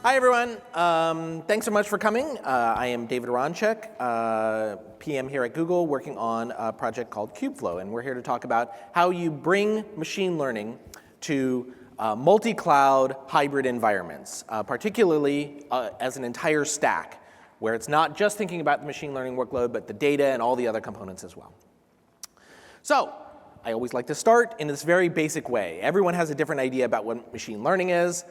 Hi, everyone. Thanks so much for coming. I am David Aronchick, PM here at Google, working on a project called Kubeflow. And we're here to talk about how you bring machine learning to multi-cloud hybrid environments, particularly as an entire stack, where it's not just thinking about the machine learning workload, but the data and all the other components as well. So I always like to start in this very basic way. Everyone has a different idea about what machine learning is.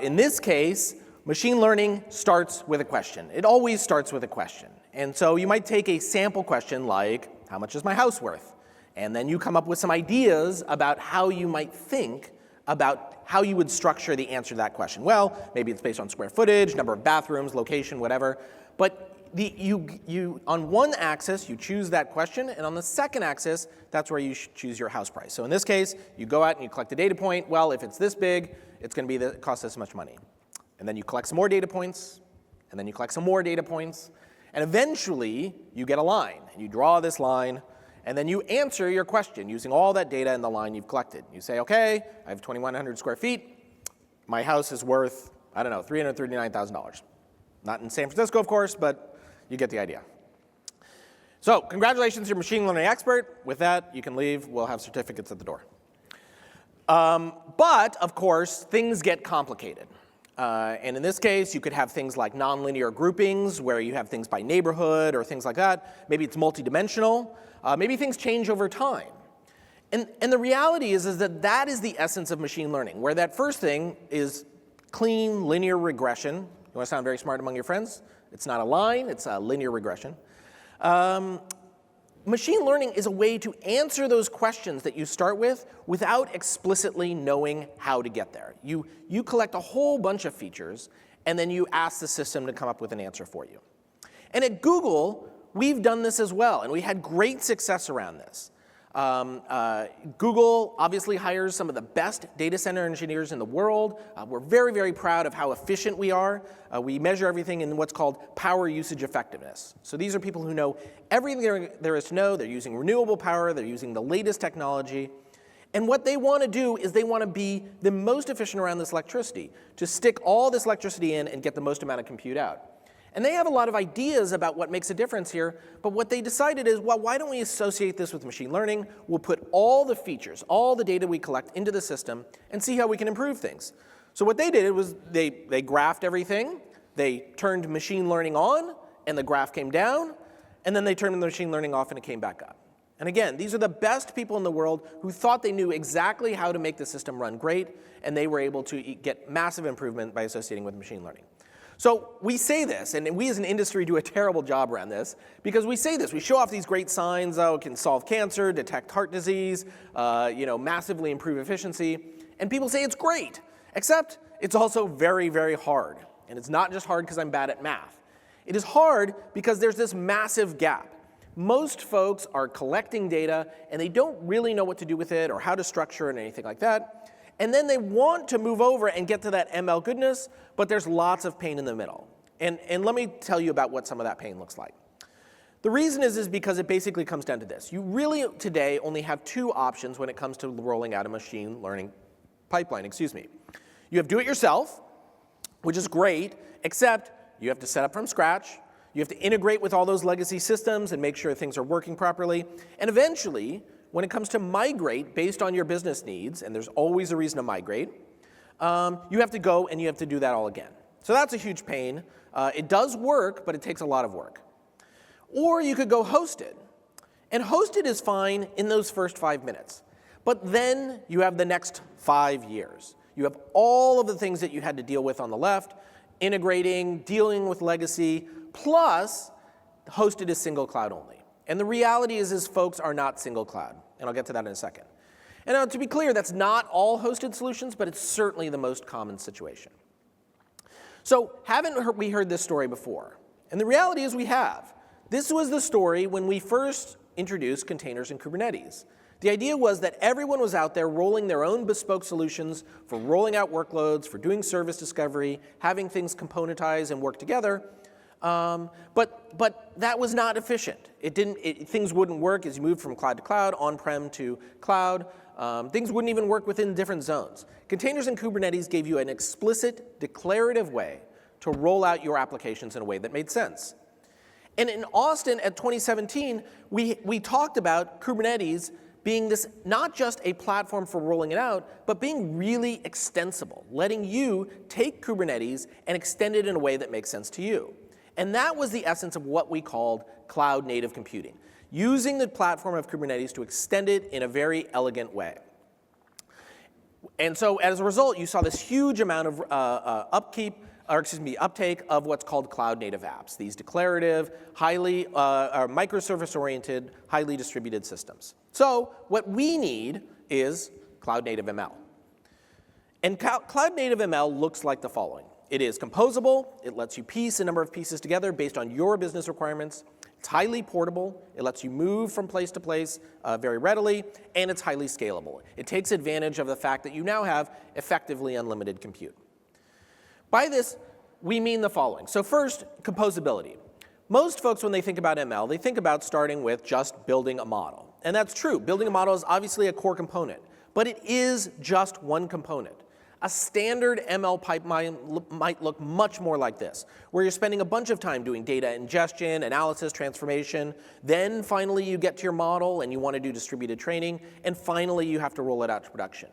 In this case, machine learning starts with a question. It always starts with a question. And so you might take a sample question like, how much is my house worth? And then you come up with some ideas about how you might think about how you would structure the answer to that question. Well, maybe it's based on square footage, number of bathrooms, location, whatever. But on one axis, you choose that question, and on the second axis, that's where you choose your house price. So in this case, you go out and you collect a data point. Well, if it's this big, it's going to cost this much money. And then you collect some more data points, and then you collect some more data points, and eventually you get a line. And you draw this line, and then you answer your question using all that data in the line you've collected. You say, OK, I have 2,100 square feet. My house is worth, I don't know, $339,000. Not in San Francisco, of course, but you get the idea. So congratulations, you're a machine learning expert. With that, you can leave. We'll have certificates at the door. But, of course, things get complicated. And in this case, you could have things like nonlinear groupings, where you have things by neighborhood or things like that. Maybe it's multidimensional. Maybe things change over time. And the reality is that that is the essence of machine learning, where that first thing is clean linear regression. You want to sound very smart among your friends? It's not a line. It's a linear regression. Machine learning is a way to answer those questions that you start with without explicitly knowing how to get there. You collect a whole bunch of features, and then you ask the system to come up with an answer for you. And at Google, we've done this as well, and we had great success around this. Google obviously hires some of the best data center engineers in the world. We're very, very proud of how efficient we are. We measure everything in what's called power usage effectiveness. So these are people who know everything there is to know. They're using renewable power. They're using the latest technology. And what they want to do is they want to be the most efficient around this electricity, to stick all this electricity in and get the most amount of compute out. And they have a lot of ideas about what makes a difference here, but what they decided is, well, why don't we associate this with machine learning? We'll put all the features, all the data we collect into the system and see how we can improve things. So what they did was they graphed everything, they turned machine learning on, and the graph came down, and then they turned the machine learning off and it came back up. And again, these are the best people in the world who thought they knew exactly how to make the system run great, and they were able to get massive improvement by associating with machine learning. So we say this, and we as an industry do a terrible job around this, because we say this. We show off these great signs, oh, it can solve cancer, detect heart disease, massively improve efficiency. And people say it's great, except it's also very, very hard. And it's not just hard because I'm bad at math. It is hard because there's this massive gap. Most folks are collecting data, and they don't really know what to do with it or how to structure it or anything like that. And then they want to move over and get to that ML goodness, but there's lots of pain in the middle. And let me tell you about what some of that pain looks like. The reason is because it basically comes down to this. You really today only have two options when it comes to rolling out a machine learning pipeline. You have do it yourself, which is great, except you have to set up from scratch. You have to integrate with all those legacy systems and make sure things are working properly. And eventually, when it comes to migrate based on your business needs, and there's always a reason to migrate, you have to go and you have to do that all again. So that's a huge pain. It does work, but it takes a lot of work. Or you could go hosted. And hosted is fine in those first 5 minutes. But then you have the next 5 years. You have all of the things that you had to deal with on the left, integrating, dealing with legacy, plus hosted is single cloud only. And the reality is folks are not single cloud, and I'll get to that in a second. And now, to be clear, that's not all hosted solutions, but it's certainly the most common situation. So haven't we heard this story before? And the reality is we have. This was the story when we first introduced containers in Kubernetes. The idea was that everyone was out there rolling their own bespoke solutions for rolling out workloads, for doing service discovery, having things componentize and work together. But that was not efficient. Things wouldn't work as you moved from cloud to cloud, on-prem to cloud. Things wouldn't even work within different zones. Containers in Kubernetes gave you an explicit, declarative way to roll out your applications in a way that made sense. And in Austin at 2017, we talked about Kubernetes being this not just a platform for rolling it out, but being really extensible, letting you take Kubernetes and extend it in a way that makes sense to you. And that was the essence of what we called cloud native computing, using the platform of Kubernetes to extend it in a very elegant way. And so as a result, you saw this huge amount of uptake of what's called cloud native apps, these declarative, highly microservice-oriented, highly distributed systems. So what we need is cloud native ML. And cloud native ML looks like the following. It is composable. It lets you piece a number of pieces together based on your business requirements. It's highly portable. It lets you move from place to place very readily, and it's highly scalable. It takes advantage of the fact that you now have effectively unlimited compute. By this, we mean the following. So first, composability. Most folks, when they think about ML, they think about starting with just building a model. And that's true. Building a model is obviously a core component, but it is just one component. A standard ML pipeline might look much more like this, where you're spending a bunch of time doing data ingestion, analysis, transformation. Then finally you get to your model and you want to do distributed training. And finally you have to roll it out to production.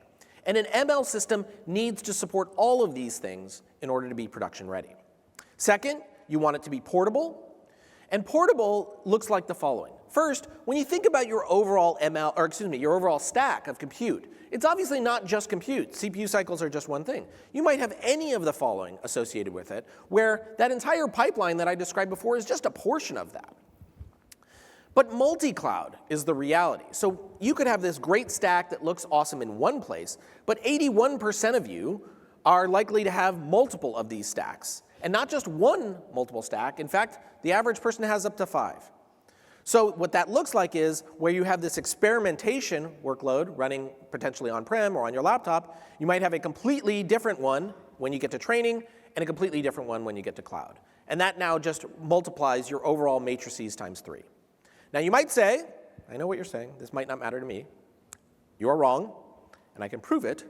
And an ML system needs to support all of these things in order to be production ready. Second, you want it to be portable. And portable looks like the following. First, when you think about your overall your overall stack of compute, it's obviously not just compute. CPU cycles are just one thing. You might have any of the following associated with it, where that entire pipeline that I described before is just a portion of that. But multi-cloud is the reality. So you could have this great stack that looks awesome in one place, but 81% of you are likely to have multiple of these stacks. And not just one multiple stack. In fact, the average person has up to 5. So what that looks like is where you have this experimentation workload running potentially on-prem or on your laptop, you might have a completely different one when you get to training and a completely different one when you get to cloud. And that now just multiplies your overall matrices times 3. Now you might say, I know what you're saying, this might not matter to me. You're wrong, and I can prove it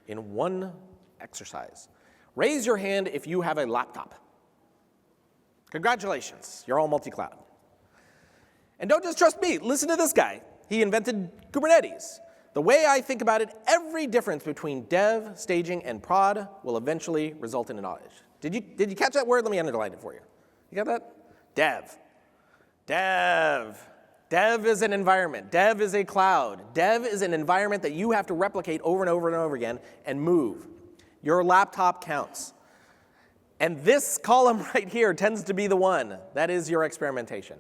in one exercise. Raise your hand if you have a laptop. Congratulations, you're all multi-cloud. And don't just trust me, listen to this guy. He invented Kubernetes. The way I think about it, every difference between dev, staging, and prod will eventually result in an outage. Did you catch that word? Let me underline it for you. You got that? Dev. Dev. Dev is an environment. Dev is a cloud. Dev is an environment that you have to replicate over and over and over again and move. Your laptop counts. And this column right here tends to be the one. That is your experimentation.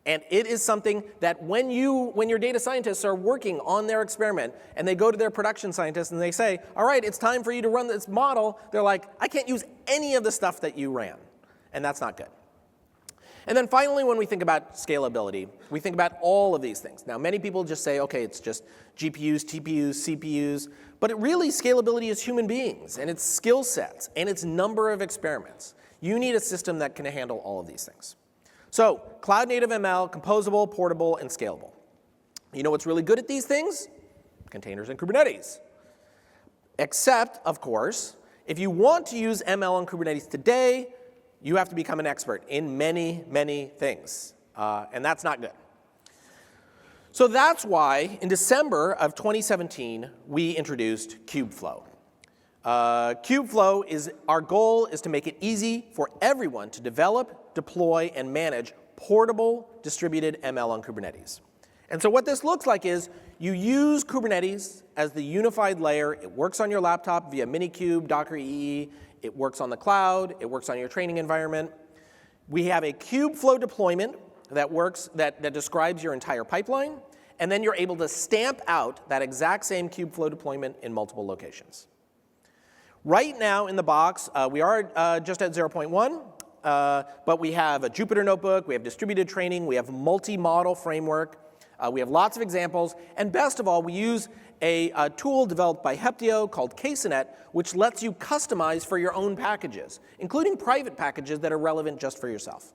And it is something that when your data scientists are working on their experiment and they go to their production scientists and they say, all right, it's time for you to run this model, they're like, I can't use any of the stuff that you ran. And that's not good. And then finally, when we think about scalability, we think about all of these things. Now, many people just say, okay, it's just GPUs, TPUs, CPUs. But it really, scalability is human beings, and it's skill sets, and it's number of experiments. You need a system that can handle all of these things. So, cloud native ML, composable, portable, and scalable. You know what's really good at these things? Containers and Kubernetes. Except, of course, if you want to use ML on Kubernetes today, you have to become an expert in many, many things. And that's not good. So that's why, in December of 2017, we introduced Kubeflow. Kubeflow our goal is to make it easy for everyone to develop, deploy, and manage portable distributed ML on Kubernetes. And so what this looks like is you use Kubernetes as the unified layer. It works on your laptop via Minikube, Docker EE. It works on the cloud. It works on your training environment. We have a Kubeflow deployment that describes your entire pipeline. And then you're able to stamp out that exact same Kubeflow deployment in multiple locations. Right now in the box, we are just at 0.1. But we have a Jupyter notebook, we have distributed training, we have multi-model framework, we have lots of examples, and best of all, we use a tool developed by Heptio called Casenet, which lets you customize for your own packages, including private packages that are relevant just for yourself.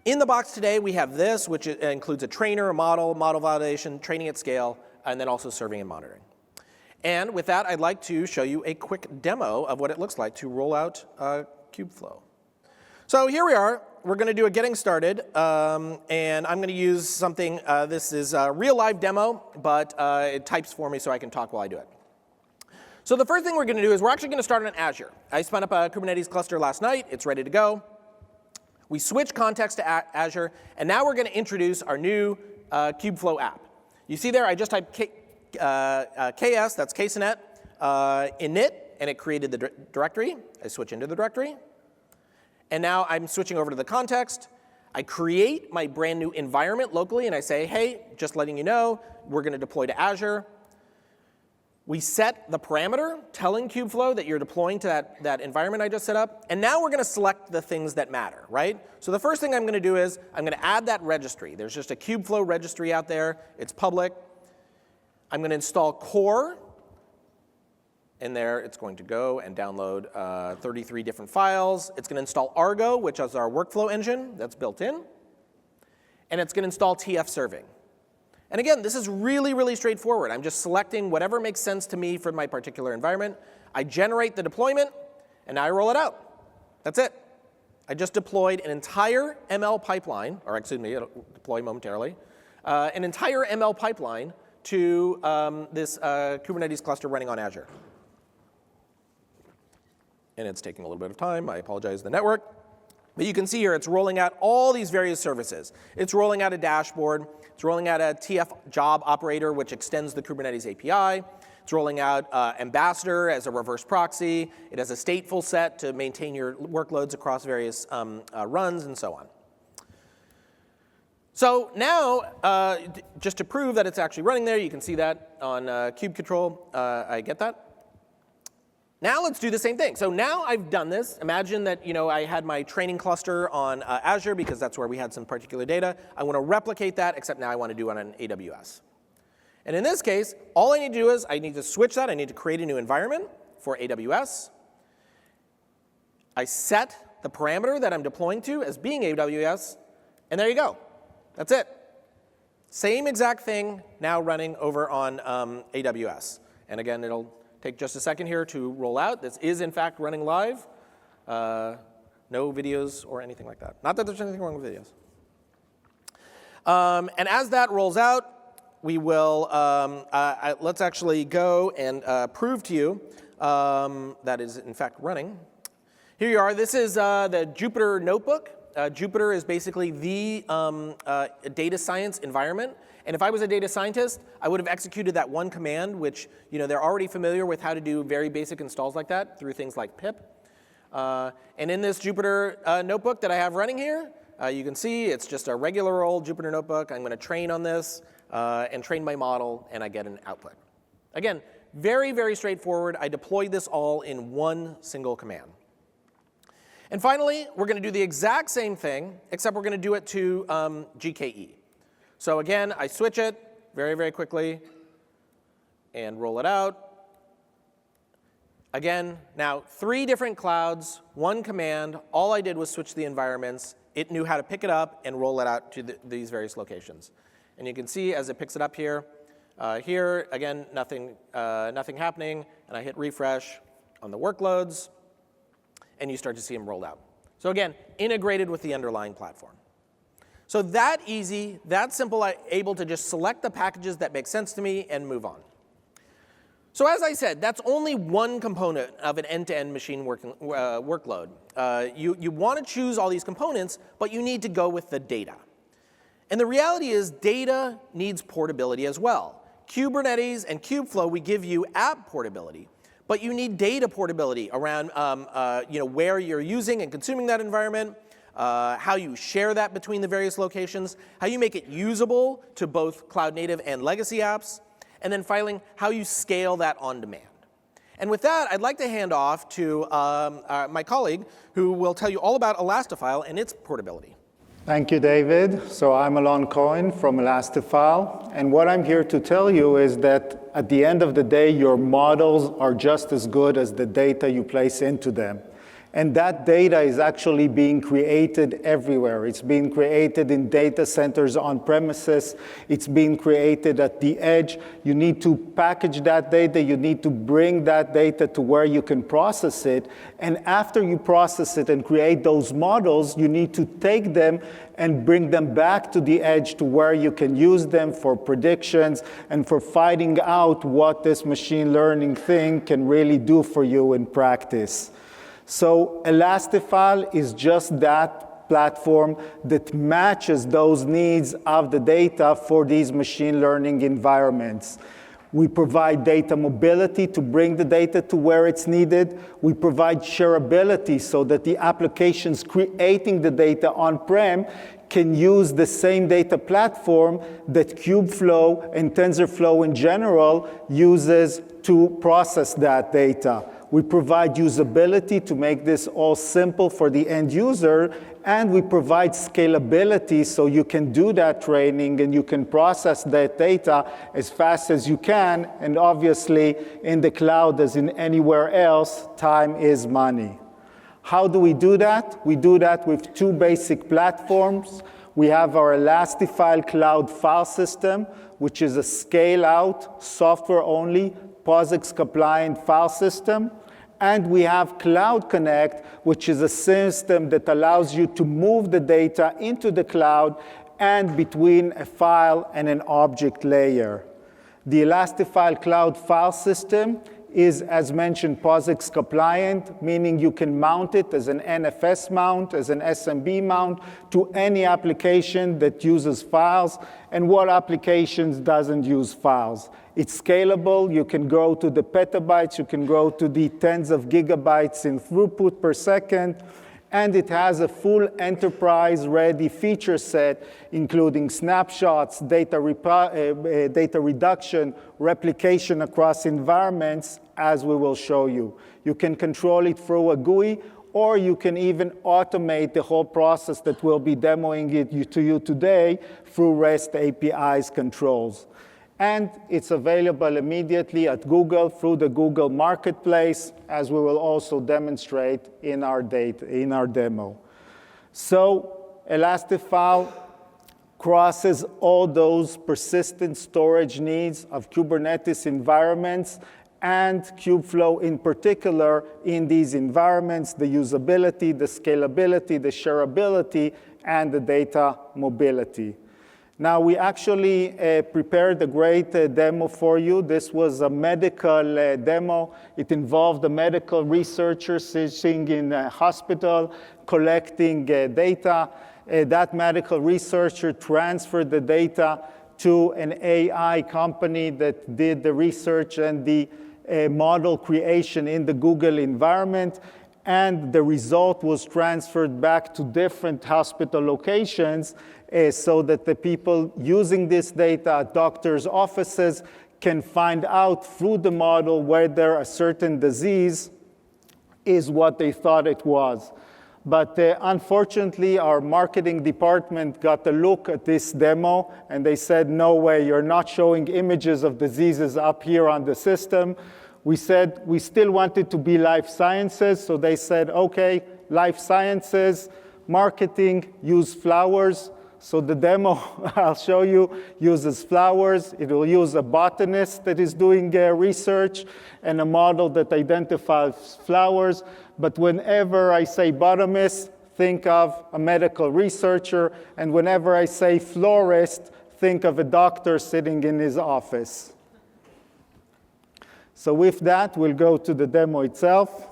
In the box today, we have this, which includes a trainer, a model validation, training at scale, and then also serving and monitoring. And with that, I'd like to show you a quick demo of what it looks like to roll out Kubeflow. So here we are. We're going to do a getting started, and I'm going to use something. This is a real live demo, but it types for me so I can talk while I do it. So the first thing we're going to do is we're actually going to start on Azure. I spun up a Kubernetes cluster last night. It's ready to go. We switch context to Azure, and now we're going to introduce our new Kubeflow app. You see there, I just typed KS, that's KSNet, init, and it created the directory. I switch into the directory. And now I'm switching over to the context. I create my brand new environment locally, and I say, hey, just letting you know, we're going to deploy to Azure. We set the parameter telling Kubeflow that you're deploying to that environment I just set up. And now we're going to select the things that matter, right? So the first thing I'm going to do is I'm going to add that registry. There's just a Kubeflow registry out there. It's public. I'm going to install core. In there, it's going to go and download 33 different files. It's going to install Argo, which is our workflow engine that's built in. And it's going to install TF serving. And again, this is really, really straightforward. I'm just selecting whatever makes sense to me for my particular environment. I generate the deployment, and now I roll it out. That's it. I just deployed an entire ML pipeline, or excuse me, it'll deploy momentarily, an entire ML pipeline to this Kubernetes cluster running on Azure. And it's taking a little bit of time. I apologize to the network. But you can see here it's rolling out all these various services. It's rolling out a dashboard. It's rolling out a TF job operator, which extends the Kubernetes API. It's rolling out Ambassador as a reverse proxy. It has a stateful set to maintain your workloads across various runs and so on. So now, just to prove that it's actually running there, you can see that on kube control. I get that. Now let's do the same thing. So now I've done this. Imagine that I had my training cluster on Azure because that's where we had some particular data. I want to replicate that, except now I want to do it on AWS. And in this case, all I need to do is I need to switch that. I need to create a new environment for AWS. I set the parameter that I'm deploying to as being AWS, and there you go. That's it. Same exact thing now running over on AWS. And again, it'll take just a second here to roll out. This is, in fact, running live. No videos or anything like that. Not that there's anything wrong with videos. And as that rolls out, we will, let's actually go and prove to you that is, in fact, running. Here you are. This is the Jupyter notebook. Jupyter is basically the data science environment. And if I was a data scientist, I would have executed that one command, which they're already familiar with how to do very basic installs like that through things like pip. And in this Jupyter notebook that I have running here, you can see it's just a regular old Jupyter notebook. I'm going to train on this and train my model, and I get an output. Again, very, very straightforward. I deployed this all in one single command. And finally, we're going to do the exact same thing, except we're going to do it to GKE. So again, I switch it very, very quickly and roll it out. Again, now 3 different clouds, 1 command. All I did was switch the environments. It knew how to pick it up and roll it out to these various locations. And you can see as it picks it up here, again, nothing happening. And I hit refresh on the workloads, and you start to see them rolled out. So again, integrated with the underlying platform. So that easy, that simple, I'm able to just select the packages that make sense to me and move on. So as I said, that's only one component of an end-to-end machine workload. You want to choose all these components, but you need to go with the data. And the reality is data needs portability as well. Kubernetes and Kubeflow, we give you app portability. But you need data portability around where you're using and consuming that environment, how you share that between the various locations, how you make it usable to both cloud native and legacy apps, and then finally, how you scale that on demand. And with that, I'd like to hand off to my colleague, who will tell you all about Elastifile and its portability. Thank you, David. So I'm Alon Cohen from Elastifile. And what I'm here to tell you is that at the end of the day, your models are just as good as the data you place into them. And that data is actually being created everywhere. It's being created in data centers on premises. It's being created at the edge. You need to package that data. You need to bring that data to where you can process it. And after you process it and create those models, you need to take them and bring them back to the edge to where you can use them for predictions and for finding out what this machine learning thing can really do for you in practice. So Elastifile is just that platform that matches those needs of the data for these machine learning environments. We provide data mobility to bring the data to where it's needed. We provide shareability so that the applications creating the data on-prem can use the same data platform that Kubeflow and TensorFlow in general uses to process that data. We provide usability to make this all simple for the end user, and we provide scalability so you can do that training and you can process that data as fast as you can. And obviously, in the cloud, as in anywhere else, time is money. How do we do that? We do that with two basic platforms. We have our Elastifile Cloud File System, which is a scale-out, software-only, POSIX-compliant file system. And we have Cloud Connect, which is a system that allows you to move the data into the cloud and between a file and an object layer. The Elastifile Cloud File System is, as mentioned, POSIX compliant, meaning you can mount it as an NFS mount, as an SMB mount, to any application that uses files. And what applications doesn't use files? It's scalable. You can go to the petabytes. You can go to the tens of gigabytes in throughput per second. And it has a full enterprise-ready feature set, including snapshots, data reduction, replication across environments, as we will show you. You can control it through a GUI, or you can even automate the whole process that we'll be demoing it to you today through REST APIs controls. And it's available immediately at Google through the Google Marketplace, as we will also demonstrate in our demo. So Elastifile crosses all those persistent storage needs of Kubernetes environments and Kubeflow in particular in these environments, the usability, the scalability, the shareability, and the data mobility. Now, we actually prepared a great demo for you. This was a medical demo. It involved a medical researcher sitting in a hospital collecting data. That medical researcher transferred the data to an AI company that did the research and the model creation in the Google environment. And the result was transferred back to different hospital locations so that the people using this data at doctors' offices can find out through the model whether a certain disease is what they thought it was. But unfortunately, our marketing department got a look at this demo, and they said, no way, you're not showing images of diseases up here on the system. We said we still wanted to be life sciences, so they said, okay, life sciences, marketing, use flowers. So the demo I'll show you uses flowers. It will use a botanist that is doing research and a model that identifies flowers. But whenever I say botanist, think of a medical researcher. And whenever I say florist, think of a doctor sitting in his office. So with that, we'll go to the demo itself.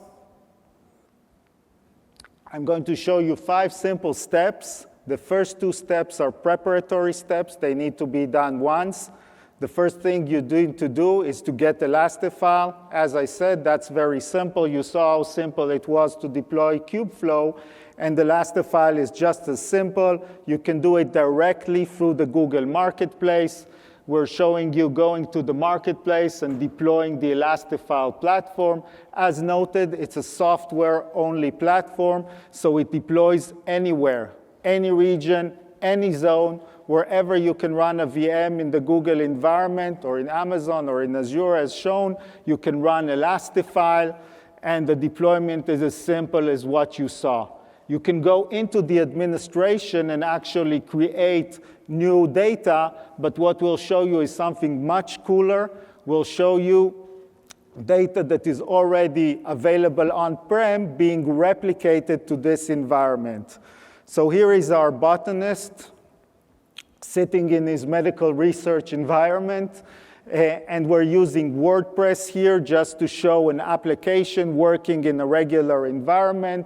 I'm going to show you 5 simple steps. The first 2 steps are preparatory steps. They need to be done once. The first thing you need to do is to get Elastifile. As I said, that's very simple. You saw how simple it was to deploy Kubeflow. And Elastifile is just as simple. You can do it directly through the Google Marketplace. We're showing you going to the marketplace and deploying the Elastifile platform. As noted, it's a software-only platform, so it deploys anywhere, any region, any zone, wherever you can run a VM in the Google environment or in Amazon or in Azure as shown, you can run Elastifile. and the deployment is as simple as what you saw. You can go into the administration and actually create new data, but what we'll show you is something much cooler. We'll show you data that is already available on-prem being replicated to this environment. So here is our botanist sitting in his medical research environment. And we're using WordPress here just to show an application working in a regular environment.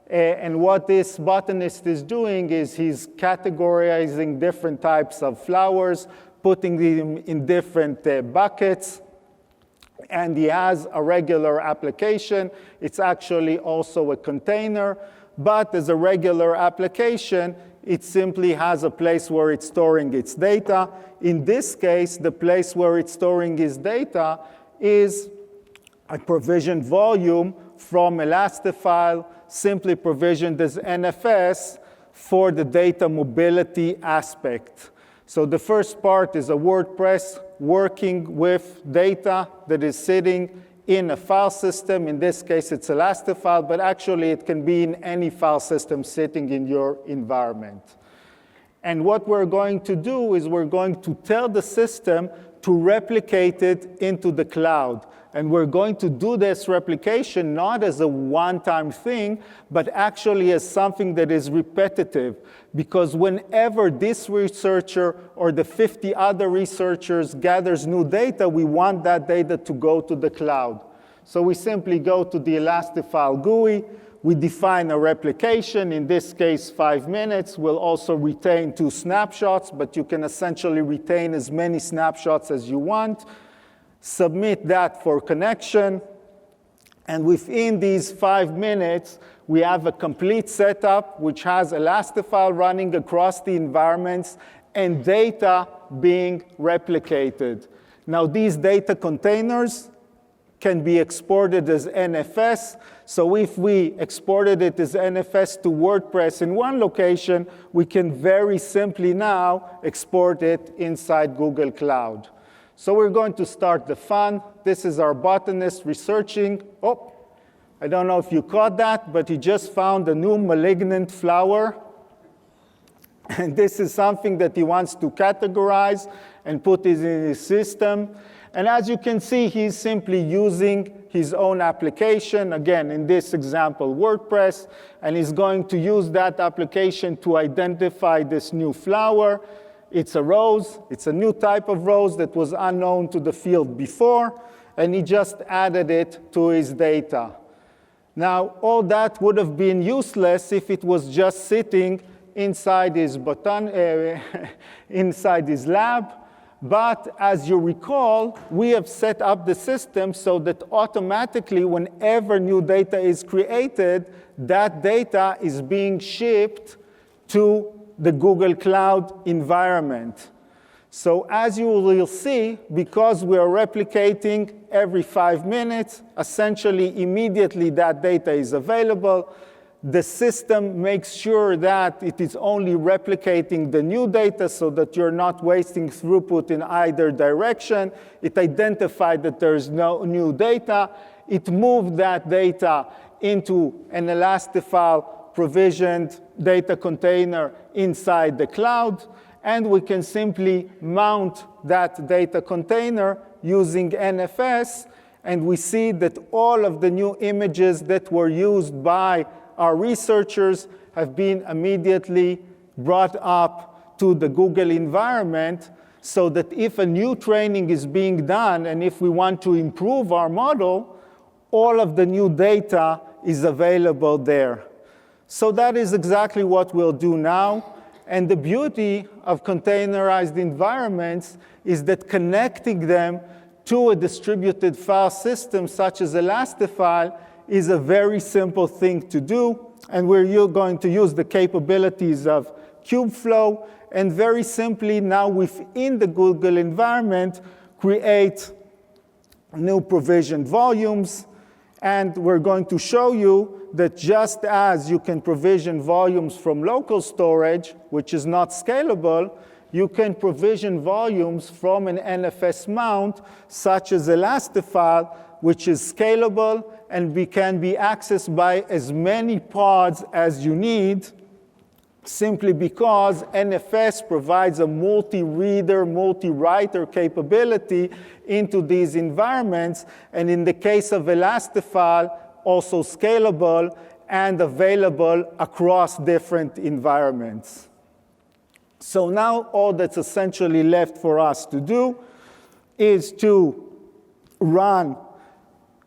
And what this botanist is doing is he's categorizing different types of flowers, putting them in different buckets. And he has a regular application. It's actually also a container. But as a regular application, it simply has a place where it's storing its data. In this case, the place where it's storing its data is a provisioned volume from Elastifile, simply provisioned as NFS for the data mobility aspect. So the first part is a WordPress working with data that is sitting in a file system. In this case, it's Elastifile, but actually it can be in any file system sitting in your environment. And what we're going to do is we're going to tell the system to replicate it into the cloud. And we're going to do this replication not as a one-time thing, but actually as something that is repetitive. Because whenever this researcher or the 50 other researchers gathers new data, we want that data to go to the cloud. So we simply go to the Elastifile GUI. We define a replication, in this case 5 minutes. We'll also retain 2 snapshots, but you can essentially retain as many snapshots as you want. Submit that for connection. And within these 5 minutes, we have a complete setup which has Elastifile running across the environments and data being replicated. Now, these data containers can be exported as NFS. So if we exported it as NFS to WordPress in one location, we can very simply now export it inside Google Cloud. So we're going to start the fun. This is our botanist researching. Oh, I don't know if you caught that, but he just found a new malignant flower. And this is something that he wants to categorize and put it in his system. And as you can see, he's simply using his own application, again, in this example, WordPress, and he's going to use that application to identify this new flower. It's a rose. It's a new type of rose that was unknown to the field before, and he just added it to his data. Now, all that would have been useless if it was just sitting inside his inside his lab. But as you recall, we have set up the system so that automatically, whenever new data is created, that data is being shipped to the Google Cloud environment. So as you will see, because we are replicating every 5 minutes, essentially immediately that data is available. The system makes sure that it is only replicating the new data so that you're not wasting throughput in either direction. It identified that there's no new data. It moved that data into an Elastifile provisioned data container inside the cloud. And we can simply mount that data container using NFS. And we see that all of the new images that were used by our researchers have been immediately brought up to the Google environment so that if a new training is being done and if we want to improve our model, all of the new data is available there. So that is exactly what we'll do now. And the beauty of containerized environments is that connecting them to a distributed file system such as Elastifile is a very simple thing to do. And we're going to use the capabilities of Kubeflow and very simply now within the Google environment create new provisioned volumes. And we're going to show you that just as you can provision volumes from local storage, which is not scalable, you can provision volumes from an NFS mount, such as Elastifile, which is scalable and can be accessed by as many pods as you need, simply because NFS provides a multi-reader, multi-writer capability into these environments, and in the case of Elastifile, also scalable and available across different environments. So now all that's essentially left for us to do is to run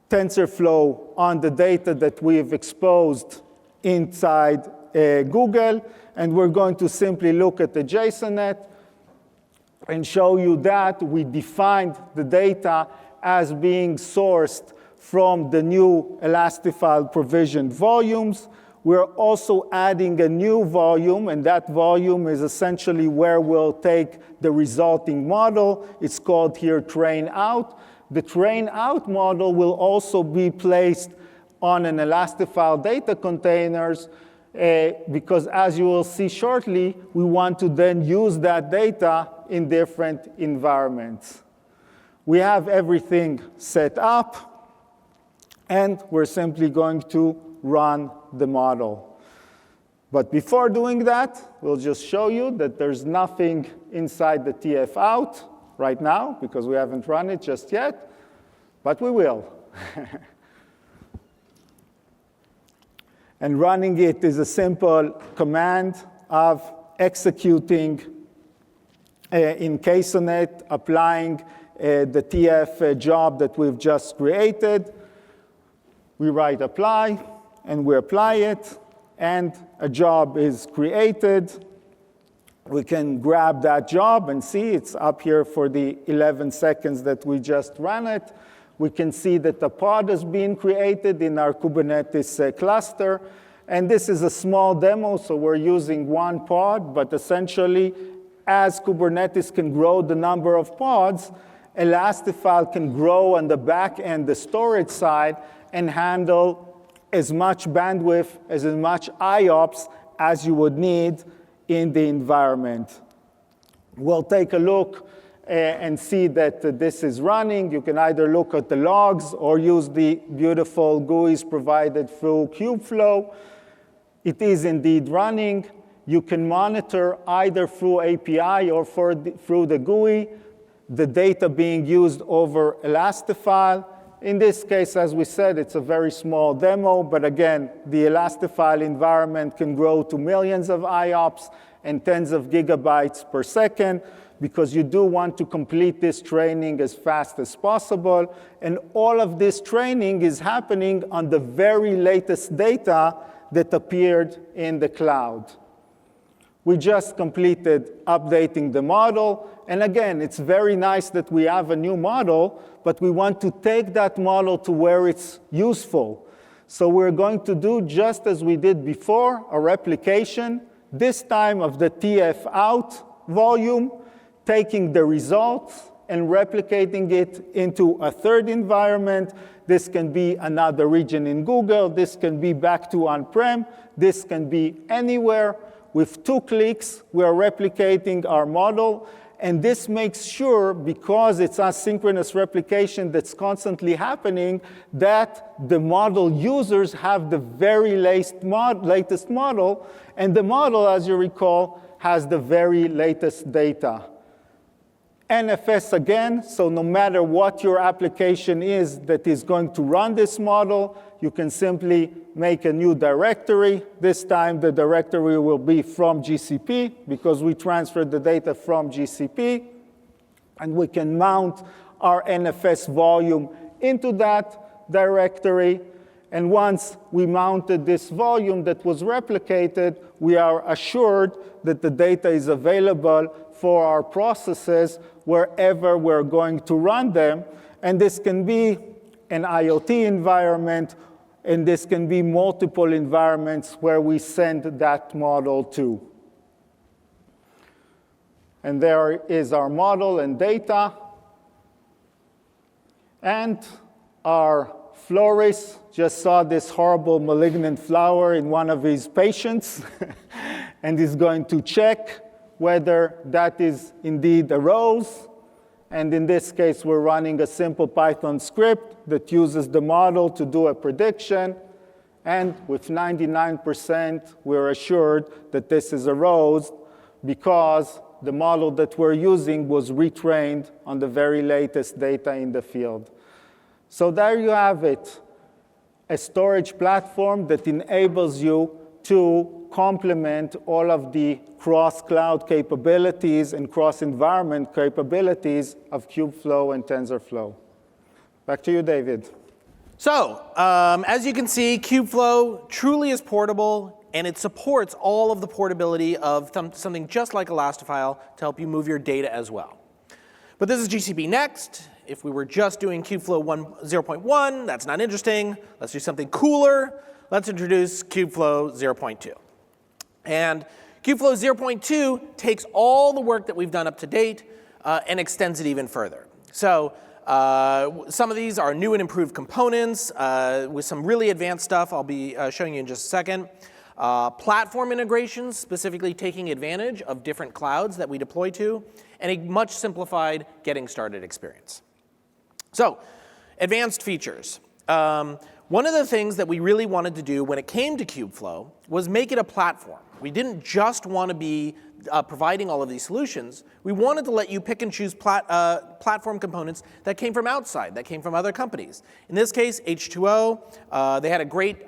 TensorFlow on the data that we've exposed inside Google, and we're going to simply look at the JSONnet and show you that we defined the data as being sourced from the new Elastifile provisioned volumes. We're also adding a new volume, and that volume is essentially where we'll take the resulting model. It's called here train out. The train out model will also be placed on an Elastifile data containers because, as you will see shortly, we want to then use that data in different environments. We have everything set up, and we're simply going to run the model. But before doing that, we'll just show you that there's nothing inside the TF out right now, because we haven't run it just yet, but we will. And running it is a simple command of executing in KSONet, applying the TF job that we've just created. We write apply, and we apply it, and a job is created. We can grab that job and see it's up here for the 11 seconds that we just ran it. We can see that the pod has been created in our Kubernetes cluster. And this is a small demo, so we're using one pod. But essentially, as Kubernetes can grow the number of pods, Elastifile can grow on the back end, the storage side, and handle as much bandwidth, as much IOPS as you would need in the environment. We'll take a look and see that this is running. You can either look at the logs or use the beautiful GUIs provided through Kubeflow. It is indeed running. You can monitor either through API or through the GUI the data being used over Elastifile. In this case, as we said, it's a very small demo, but again, the Elastifile environment can grow to millions of IOPS and tens of gigabytes per second, because you do want to complete this training as fast as possible. And all of this training is happening on the very latest data that appeared in the cloud. We just completed updating the model. And again, it's very nice that we have a new model, but we want to take that model to where it's useful. So we're going to do just as we did before, a replication, this time of the TF out volume, taking the results and replicating it into a third environment. This can be another region in Google. This can be back to on-prem. This can be anywhere. With 2 clicks, we are replicating our model. And this makes sure, because it's asynchronous replication that's constantly happening, that the model users have the very latest model. And the model, as you recall, has the very latest data. NFS again, so no matter what your application is that is going to run this model, you can simply make a new directory. This time the directory will be from GCP, because we transferred the data from GCP. And we can mount our NFS volume into that directory. And once we mounted this volume that was replicated, we are assured that the data is available for our processes wherever we're going to run them. And this can be an IoT environment, and this can be multiple environments where we send that model to. And there is our model and data. And our florist just saw this horrible malignant flower in one of his patients and is going to check whether that is indeed a rose. And in this case, we're running a simple Python script that uses the model to do a prediction. And with 99%, we're assured that this is a rose because the model that we're using was retrained on the very latest data in the field. So there you have it, a storage platform that enables you to complement all of the cross-cloud capabilities and cross-environment capabilities of Kubeflow and TensorFlow. Back to you, David. So, as you can see, Kubeflow truly is portable, and it supports all of the portability of something just like Elastifile to help you move your data as well. But this is GCP Next. If we were just doing Kubeflow 0.1, that's not interesting. Let's do something cooler. Let's introduce Kubeflow 0.2. And Kubeflow 0.2 takes all the work that we've done up to date and extends it even further. So some of these are new and improved components with some really advanced stuff I'll be showing you in just a second. Platform integrations, specifically taking advantage of different clouds that we deploy to, and a much simplified getting started experience. So, advanced features. One of the things that we really wanted to do when it came to Kubeflow was make it a platform. We didn't just want to be providing all of these solutions. We wanted to let you pick and choose platform components that came from outside, that came from other companies. In this case, H2O. They had a great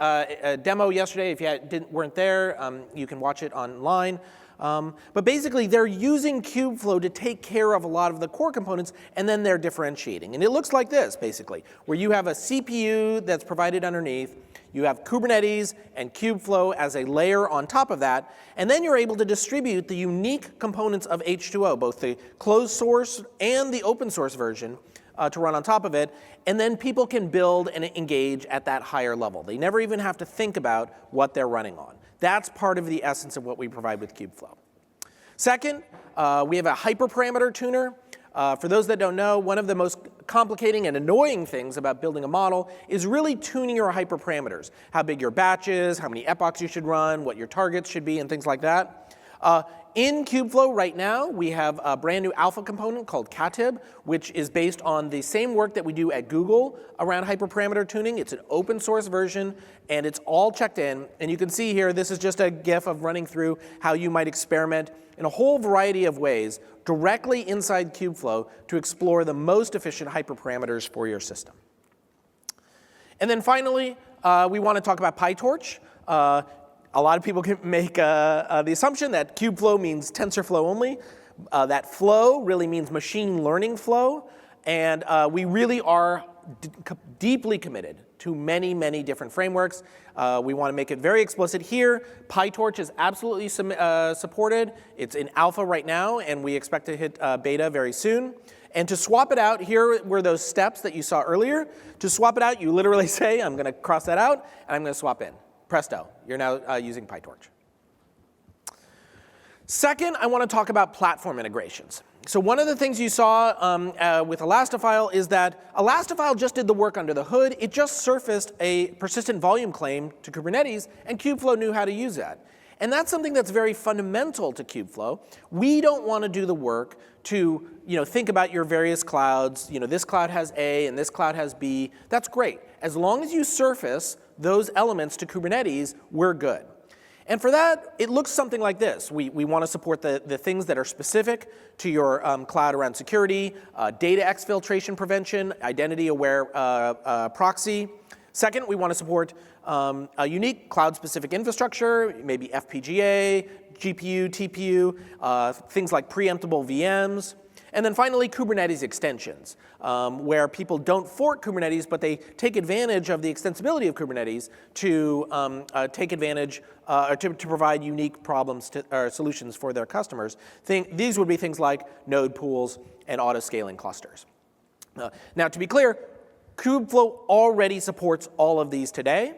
demo yesterday. If you weren't there, you can watch it online. But basically, they're using Kubeflow to take care of a lot of the core components, and then they're differentiating. And it looks like this, basically, where you have a CPU that's provided underneath, you have Kubernetes and Kubeflow as a layer on top of that, and then you're able to distribute the unique components of H2O, both the closed source and the open source version, to run on top of it, and then people can build and engage at that higher level. They never even have to think about what they're running on. That's part of the essence of what we provide with Kubeflow. Second, we have a hyperparameter tuner. For those that don't know, one of the most complicating and annoying things about building a model is really tuning your hyperparameters. How big your batch is, how many epochs you should run, what your targets should be, and things like that. In Kubeflow right now, we have a brand new alpha component called Katib, which is based on the same work that we do at Google around hyperparameter tuning. It's an open source version, and it's all checked in. And you can see here, this is just a GIF of running through how you might experiment in a whole variety of ways directly inside Kubeflow to explore the most efficient hyperparameters for your system. And then finally, we want to talk about PyTorch. A lot of people can make the assumption that Kubeflow means TensorFlow only. That flow really means machine learning flow. And we really are deeply committed to many, many different frameworks. We want to make it very explicit here. PyTorch is absolutely supported. It's in alpha right now, and we expect to hit beta very soon. And to swap it out, here were those steps that you saw earlier. To swap it out, you literally say, I'm going to cross that out, and I'm going to swap in. Presto, you're now using PyTorch. Second, I want to talk about platform integrations. So one of the things you saw with Elastifile is that Elastifile just did the work under the hood. It just surfaced a persistent volume claim to Kubernetes, and Kubeflow knew how to use that. And that's something that's very fundamental to Kubeflow. We don't want to do the work to think about your various clouds. This cloud has A and this cloud has B. That's great. As long as you surface those elements to Kubernetes, we're good. And for that, it looks something like this. We want to support the things that are specific to your cloud around security, data exfiltration prevention, identity-aware proxy. Second, we want to support a unique cloud-specific infrastructure, maybe FPGA, GPU, TPU, things like preemptible VMs. And then finally, Kubernetes extensions, where people don't fork Kubernetes, but they take advantage of the extensibility of Kubernetes to take advantage to provide unique problems or solutions for their customers. These would be things like node pools and auto-scaling clusters. Now, to be clear, Kubeflow already supports all of these today.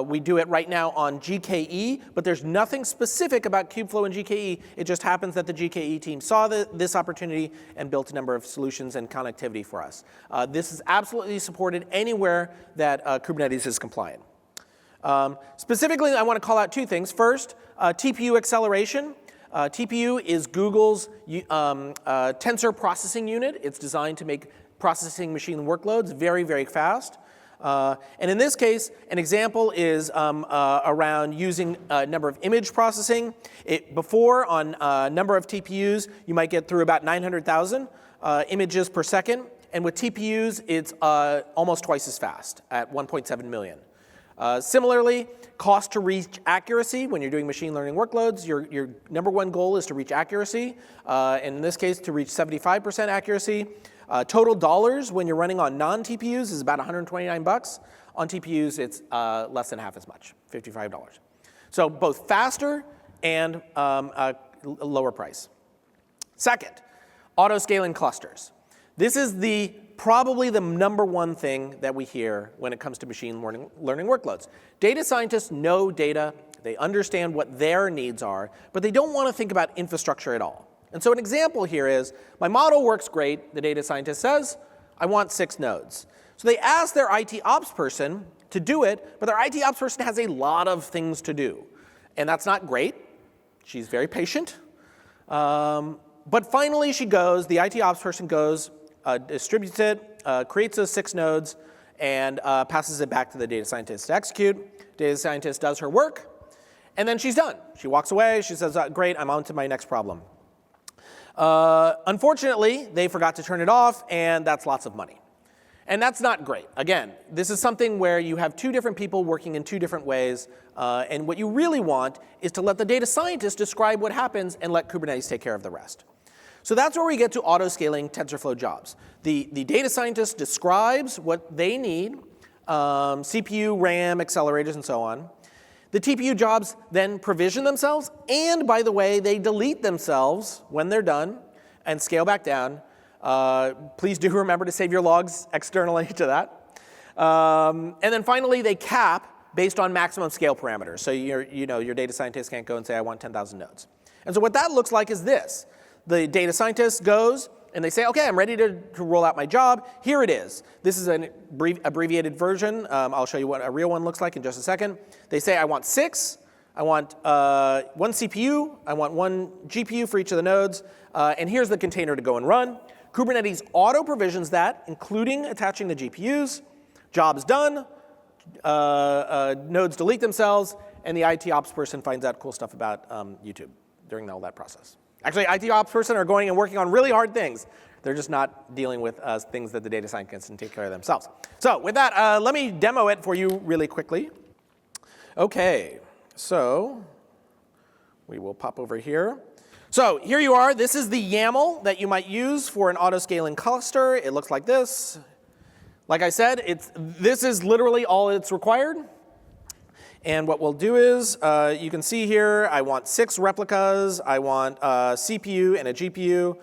We do it right now on GKE, but there's nothing specific about Kubeflow and GKE. It just happens that the GKE team saw this opportunity and built a number of solutions and connectivity for us. This is absolutely supported anywhere that Kubernetes is compliant. Specifically, I want to call out two things. First, TPU acceleration. TPU is Google's tensor processing unit. It's designed to make processing machine workloads very, very fast. And in this case, an example is around using a number of image processing. Before, on a number of TPUs, you might get through about 900,000 images per second. And with TPUs, it's almost twice as fast at 1.7 million. Similarly, cost to reach accuracy. When you're doing machine learning workloads, your number one goal is to reach accuracy. In this case, to reach 75% accuracy. Total dollars when you're running on non-TPUs is about $129. On TPUs, it's less than half as much, $55. So both faster and lower price. Second, auto-scaling clusters. This is probably the number one thing that we hear when it comes to machine learning workloads. Data scientists know data, they understand what their needs are, but they don't want to think about infrastructure at all. And so an example here is, my model works great, the data scientist says, I want 6 nodes. So they ask their IT ops person to do it, but their IT ops person has a lot of things to do. And that's not great. She's very patient. But finally she goes, the IT ops person goes, distributes it, creates those 6 nodes, and passes it back to the data scientist to execute. Data scientist does her work, and then she's done. She walks away, she says, great, I'm on to my next problem. Unfortunately, they forgot to turn it off, and that's lots of money. And that's not great. Again, this is something where you have 2 different people working in 2 different ways, and what you really want is to let the data scientist describe what happens and let Kubernetes take care of the rest. So that's where we get to auto-scaling TensorFlow jobs. The data scientist describes what they need, CPU, RAM, accelerators, and so on. The TPU jobs then provision themselves, and by the way, they delete themselves when they're done and scale back down. Please do remember to save your logs externally to that. And then finally, they cap based on maximum scale parameters. So your data scientist can't go and say, I want 10,000 nodes. And so what that looks like is this. The data scientist goes, and they say, OK, I'm ready to roll out my job. Here it is. This is an abbreviated version. I'll show you what a real one looks like in just a second. They say, I want 6. I want 1 CPU. I want 1 GPU for each of the nodes. And here's the container to go and run. Kubernetes auto-provisions that, including attaching the GPUs. Job's done. Nodes delete themselves. And the IT ops person finds out cool stuff about YouTube during all that process. Actually, IT ops person are going and working on really hard things. They're just not dealing with things that the data scientists can take care of themselves. So with that, let me demo it for you really quickly. OK, so we will pop over here. So here you are. This is the YAML that you might use for an auto-scaling cluster. It looks like this. Like I said, this is literally all it's required. And what we'll do is, you can see here, I want 6 replicas. I want a CPU and a GPU.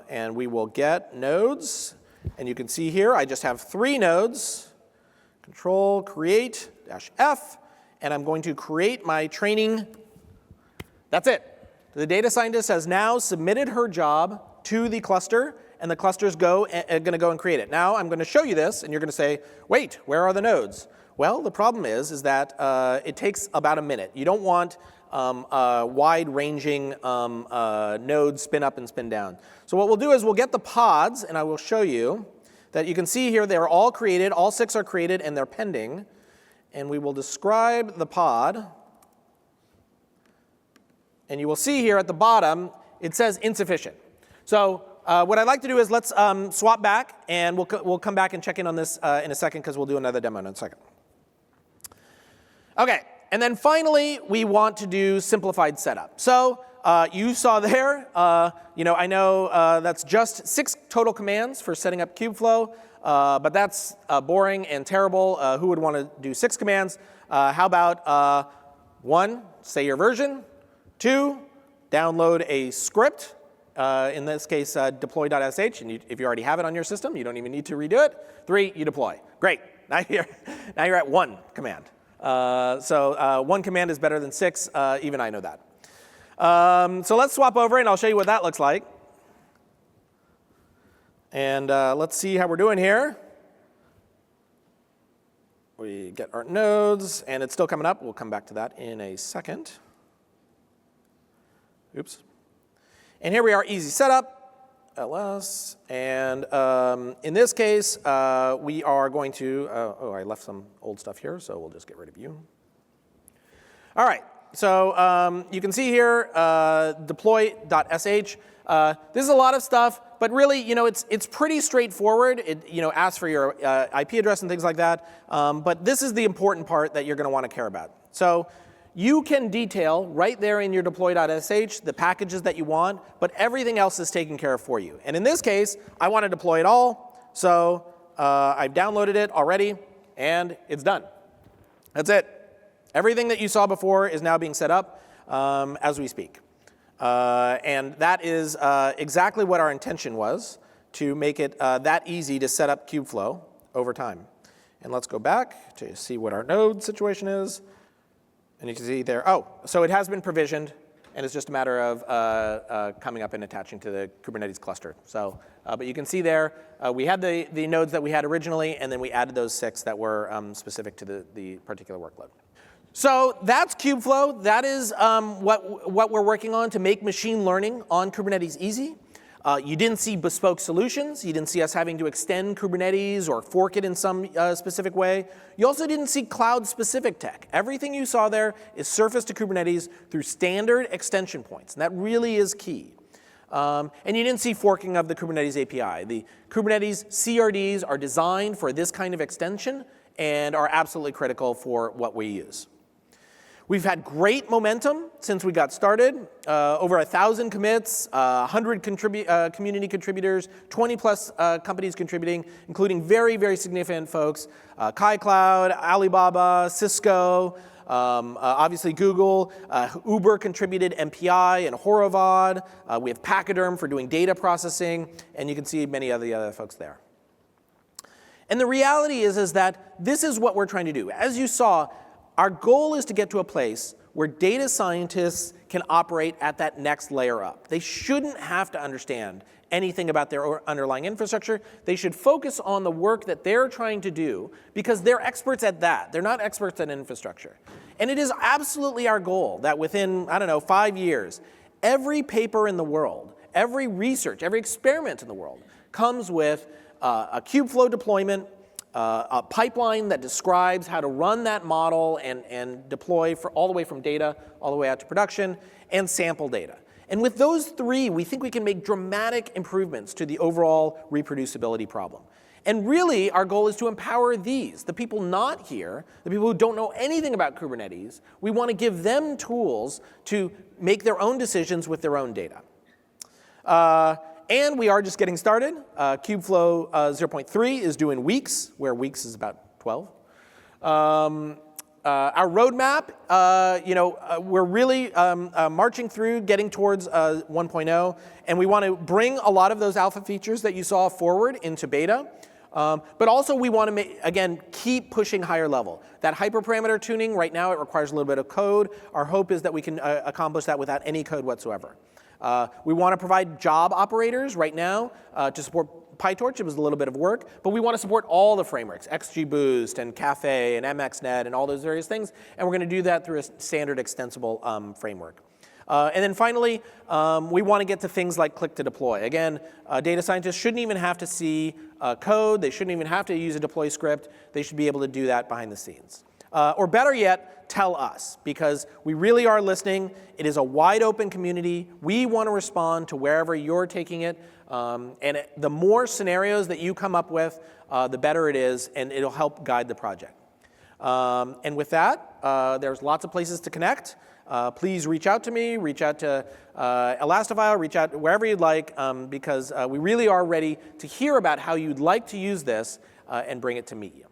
And we will get nodes. And you can see here, I just have 3 nodes. Control, create, -F. And I'm going to create my training. That's it. The data scientist has now submitted her job to the cluster. And the cluster is going to go and create it. Now I'm going to show you this. And you're going to say, wait, where are the nodes? Well, the problem is that it takes about a minute. You don't want wide-ranging nodes spin up and spin down. So what we'll do is we'll get the pods, and I will show you that you can see here they're all created. All 6 are created, and they're pending. And we will describe the pod. And you will see here at the bottom, it says insufficient. So what I'd like to do is let's swap back, and we'll come back and check in on this in a second, because we'll do another demo in a second. OK, and then finally, we want to do simplified setup. So you saw there, I know that's just 6 total commands for setting up Kubeflow, but that's boring and terrible. Who would want to do 6 commands? How about 1, say your version. 2, download a script. In this case, deploy.sh. And if you already have it on your system, you don't even need to redo it. 3, you deploy. Great. Now you're at 1 command. So 1 command is better than 6. Even I know that. So let's swap over, and I'll show you what that looks like. And let's see how we're doing here. We get our nodes, and it's still coming up. We'll come back to that in a second. Oops. And here we are, easy setup, ls. And in this case, we are going to, oh, I left some old stuff here, so we'll just get rid of you. All right, so you can see here, deploy.sh. This is a lot of stuff, but really, it's pretty straightforward. It, asks for your IP address and things like that. But this is the important part that you're going to want to care about. So you can detail right there in your deploy.sh the packages that you want, but everything else is taken care of for you. And in this case, I want to deploy it all, so I've downloaded it already, and it's done. That's it. Everything that you saw before is now being set up as we speak. And that is exactly what our intention was, to make it that easy to set up Kubeflow over time. And let's go back to see what our node situation is. And you can see there, oh, so it has been provisioned, and it's just a matter of coming up and attaching to the Kubernetes cluster. So, but you can see there, we had the nodes that we had originally, and then we added those 6 that were specific to the particular workload. So that's Kubeflow. That is what we're working on to make machine learning on Kubernetes easy. You didn't see bespoke solutions. You didn't see us having to extend Kubernetes or fork it in some specific way. You also didn't see cloud-specific tech. Everything you saw there is surfaced to Kubernetes through standard extension points, and that really is key. And you didn't see forking of the Kubernetes API. The Kubernetes CRDs are designed for this kind of extension and are absolutely critical for what we use. We've had great momentum since we got started. Over 1,000 commits, 100 community contributors, 20 plus companies contributing, including very, very significant folks. KaiCloud, Alibaba, Cisco, obviously Google, Uber contributed MPI and Horovod. We have Pachyderm for doing data processing, and you can see many of the other folks there. And the reality is that this is what we're trying to do. As you saw, our goal is to get to a place where data scientists can operate at that next layer up. They shouldn't have to understand anything about their underlying infrastructure. They should focus on the work that they're trying to do because they're experts at that. They're not experts at infrastructure. And it is absolutely our goal that within, 5 years, every paper in the world, every research, every experiment in the world comes with a Kubeflow deployment, a pipeline that describes how to run that model and deploy for all the way from data all the way out to production, and sample data. And with those 3, we think we can make dramatic improvements to the overall reproducibility problem. And really, our goal is to empower these, the people not here, the people who don't know anything about Kubernetes. We want to give them tools to make their own decisions with their own data. And we are just getting started. Kubeflow 0.3 is due in weeks, where weeks is about 12. Our roadmap, we're really marching through, getting towards 1.0, and we want to bring a lot of those alpha features that you saw forward into beta. But also we want to, again, keep pushing higher level. That hyperparameter tuning, right now it requires a little bit of code. Our hope is that we can accomplish that without any code whatsoever. We want to provide job operators right now to support PyTorch. It was a little bit of work, but we want to support all the frameworks, XGBoost and Caffe and MXNet and all those various things, and we're going to do that through a standard extensible framework. And then finally, we want to get to things like click to deploy. Again, data scientists shouldn't even have to see code. They shouldn't even have to use a deploy script. They should be able to do that behind the scenes. Or better yet, tell us, because we really are listening. It is a wide open community. We want to respond to wherever you're taking it. And the more scenarios that you come up with, the better it is, and it'll help guide the project. And with that, there's lots of places to connect. Please reach out to me, reach out to Elastifile, reach out wherever you'd like, because we really are ready to hear about how you'd like to use this and bring it to meet you.